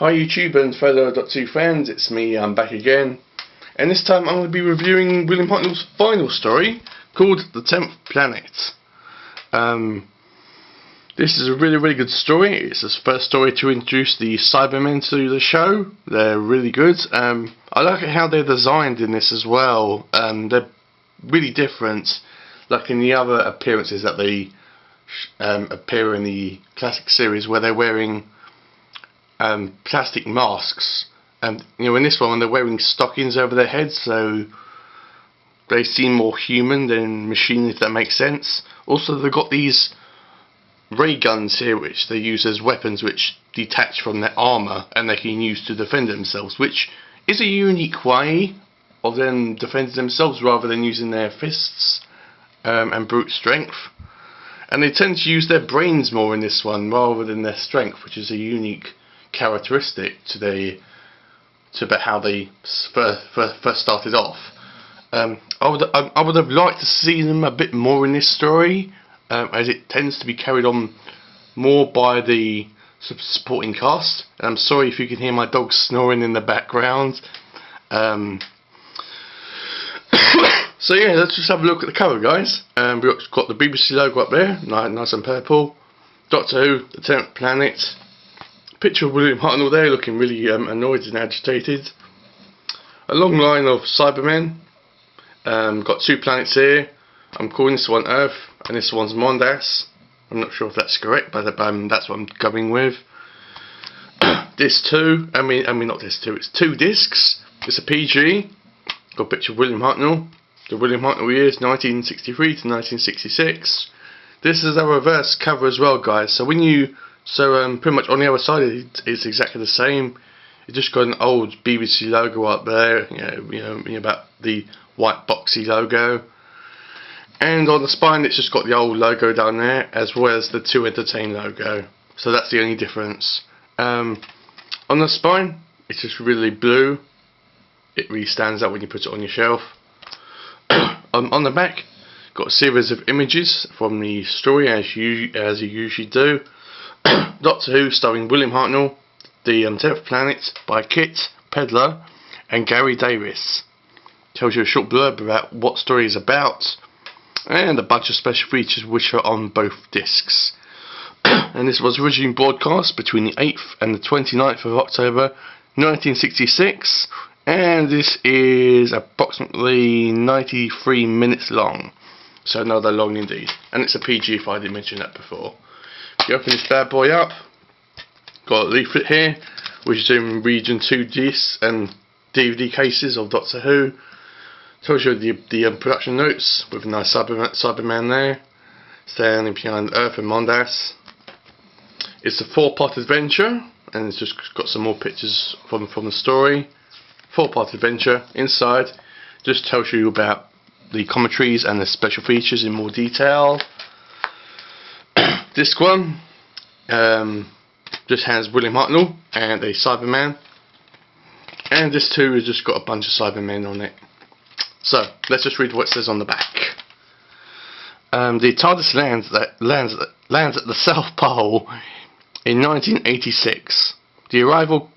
Hi YouTube and fellow Doctor Who fans, it's me, I'm back again. And this time I'm going to be reviewing William Hartnell's final story, called The 10th Planet. This is a really good story. It's his first story to introduce the Cybermen to the show. They're really good. I like how they're designed in this as well. They're really different, like in the other appearances that they appear in the classic series, where they're wearing plastic masks, and in this one they're wearing stockings over their heads, so they seem more human than machine, if that makes sense. Also, they've got these ray guns here which they use as weapons, which detach from their armour and they can use to defend themselves, which is a unique way of them defending themselves rather than using their fists and brute strength. And they tend to use their brains more in this one rather than their strength, which is a unique characteristic to how they first started off. I would have liked to see them a bit more in this story, as it tends to be carried on more by the supporting cast. And I'm sorry if you can hear my dog snoring in the background. So yeah, let's just have a look at the cover, guys. We've got the BBC logo up there, nice and purple. Doctor Who, The 10th Planet. Picture of William Hartnell there, looking really annoyed and agitated. A long line of Cybermen. Got two planets here. I'm calling this one Earth, and this one's Mondas. I'm not sure if that's correct, but that's what I'm going with. Disc 2, not Disc 2, it's 2 discs. It's a PG. Got a picture of William Hartnell. The William Hartnell years, 1963 to 1966. This is a reverse cover as well, guys. So pretty much on the other side it's exactly the same. It's just got an old BBC logo up there, about the white boxy logo. And on the spine it's just got the old logo down there, as well as the 2 Entertain logo. So that's the only difference. On the spine it's just really blue. It really stands out when you put it on your shelf. On the back, got a series of images from the story, as you usually do. Doctor Who starring William Hartnell, The 10th Planet by Kit Pedler and Gary Davis. Tells you a short blurb about what story is about, and a bunch of special features which are on both discs. And this was originally broadcast between the 8th and the 29th of October 1966, and this is approximately 93 minutes long, so another long indeed, and it's a PG if I didn't mention that before. If you open this bad boy up, got a leaflet here which is in region 2 discs and DVD cases of Doctor Who. Tells you the production notes with a nice Cyberman there standing behind Earth and Mondas. It's a 4-part adventure, and it's just got some more pictures from the story. 4-part adventure. Inside just tells you about the commentaries and the special features in more detail. Disc 1 just has William Hartnell and a Cyberman, and Disc 2 has just got a bunch of Cybermen on it. So let's just read what it says on the back. The TARDIS lands at the South Pole in 1986. The arrival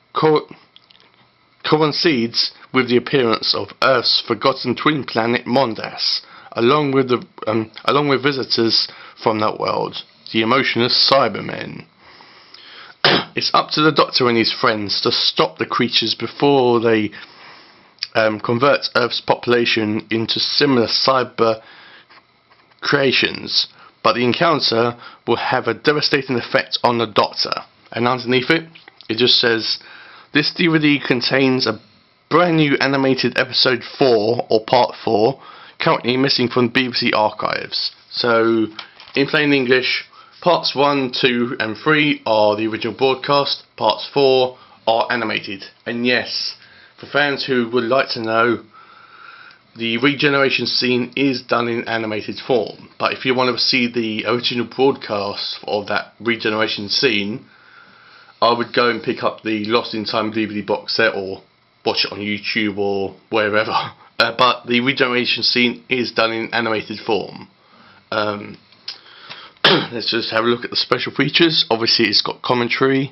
coincides with the appearance of Earth's forgotten twin planet Mondas, along with visitors from that world, the emotionless Cybermen. It's up to the Doctor and his friends to stop the creatures before they convert Earth's population into similar cyber creations, but the encounter will have a devastating effect on the Doctor. And underneath it just says, this DVD contains a brand new animated episode 4 or part 4, currently missing from BBC archives. So in plain English, parts 1, 2 and 3 are the original broadcast, parts 4 are animated. And yes, for fans who would like to know, the regeneration scene is done in animated form, but if you want to see the original broadcast of that regeneration scene, I would go and pick up the Lost in Time DVD box set or watch it on YouTube or wherever. But the regeneration scene is done in animated form. Let's just have a look at the special features. Obviously it's got commentary.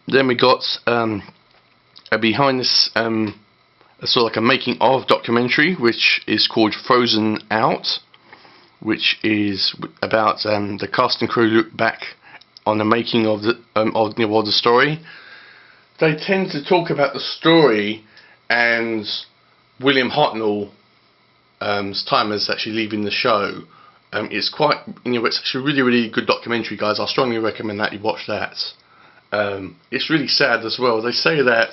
Then we got a behind this sort of like a making of documentary, which is called Frozen Out, which is about the cast and crew look back on the making of the story. They tend to talk about the story and William Hartnell's time as actually leaving the show. It's quite, it's actually a really, really good documentary, guys. I strongly recommend that you watch that. It's really sad as well. They say that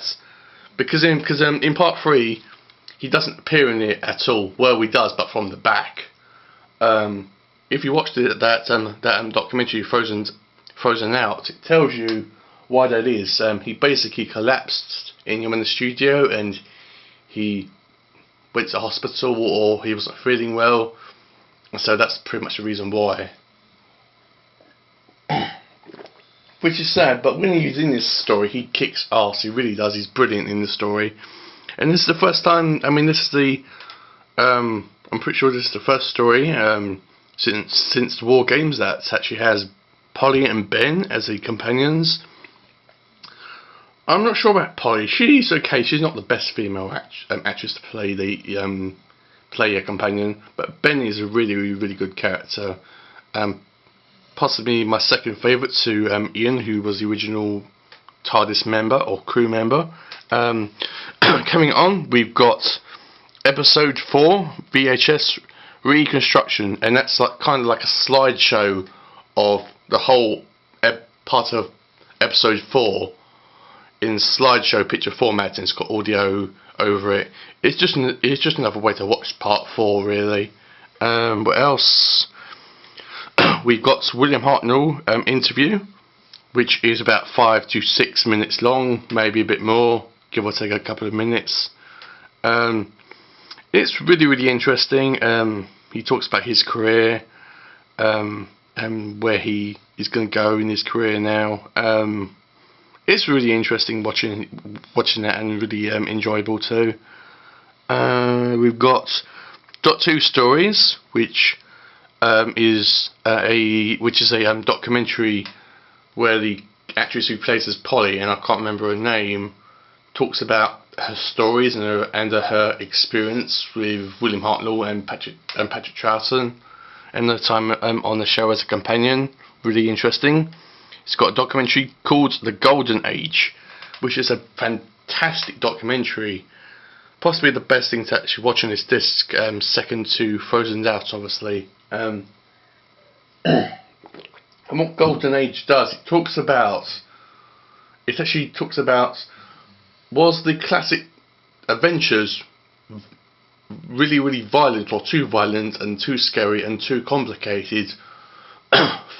because in part 3 he doesn't appear in it at all. Well, he does, but from the back. If you watch that documentary Frozen Out, it tells you why that is. He basically collapsed in the studio, and he went to hospital, or he wasn't feeling well, and so that's pretty much the reason why. Which is sad, but when he's in this story, he kicks ass. He really does. He's brilliant in the story, and this is the first time. I mean, this is the. I'm pretty sure this is the first story since the War Games that actually has Polly and Ben as the companions. I'm not sure about Polly. She's okay. She's not the best female actress to play a companion, but Ben is a really, really, really good character. Possibly my second favourite to Ian, who was the original TARDIS member or crew member. Coming on, we've got episode 4, VHS Reconstruction, and that's like kind of like a slideshow of the whole part of episode 4 in slideshow picture format, and it's got audio over it. It's just another way to watch part 4, really. What else? We've got William Hartnell interview, which is about 5 to 6 minutes long, maybe a bit more, give or take a couple of minutes. It's really, really interesting. He talks about his career and where he is going to go in his career now. It's really interesting watching that, and really enjoyable too. We've got Doctor Who Stories, which is a documentary where the actress who plays as Polly, and I can't remember her name, talks about her stories and her experience with William Hartnell and Patrick Troughton, and the time on the show as a companion. Really interesting. It's got a documentary called The Golden Age, which is a fantastic documentary. Possibly the best thing to actually watch on this disc, second to Frozen Out, obviously. And what Golden Age does, it actually talks about, was the classic adventures really, really violent, or too violent and too scary and too complicated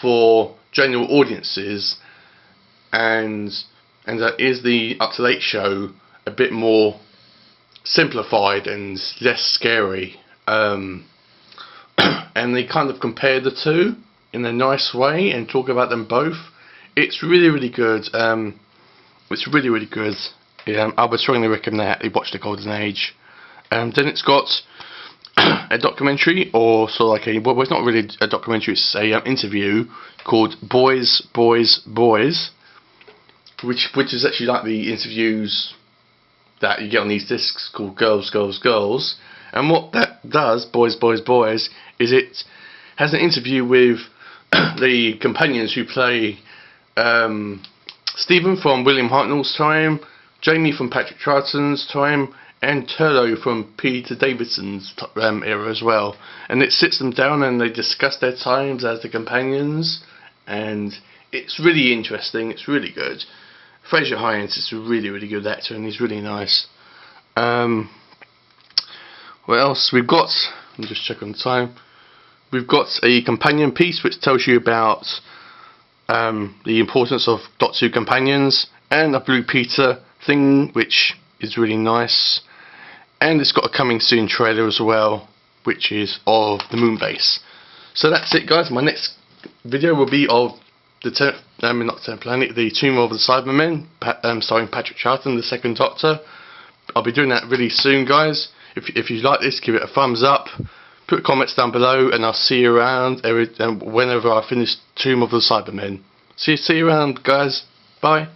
for general audiences, and that is the Up to Date show a bit more simplified and less scary, and they kind of compare the two in a nice way and talk about them both. It's really, really good. It's really, really good. I would strongly recommend that you watch The Golden Age. Then it's got a documentary, or sort of like well, it's not really a documentary, it's a interview called Boys, Boys, Boys, which is actually like the interviews that you get on these discs called Girls, Girls, Girls. And what that does, Boys, Boys, Boys, is it has an interview with the companions who play Stephen from William Hartnell's time, Jamie from Patrick Troughton's time, and Turlo from Peter Davidson's era as well. And it sits them down and they discuss their times as the companions, and it's really interesting. It's really good. Fraser Hines is a really, really good actor, and he's really nice. What else we've got? I'll just check on the time. We've got a companion piece which tells you about the importance of Doctor Who companions, and a Blue Peter thing, which is really nice. And it's got a coming soon trailer as well, which is of the moon base. So that's it, guys. My next video will be of the the Tomb of the Cybermen, starring Patrick Troughton, the Second Doctor. I'll be doing that really soon, guys. If you like this, give it a thumbs up. Put comments down below, and I'll see you around whenever I finish Tomb of the Cybermen. See you around, guys. Bye.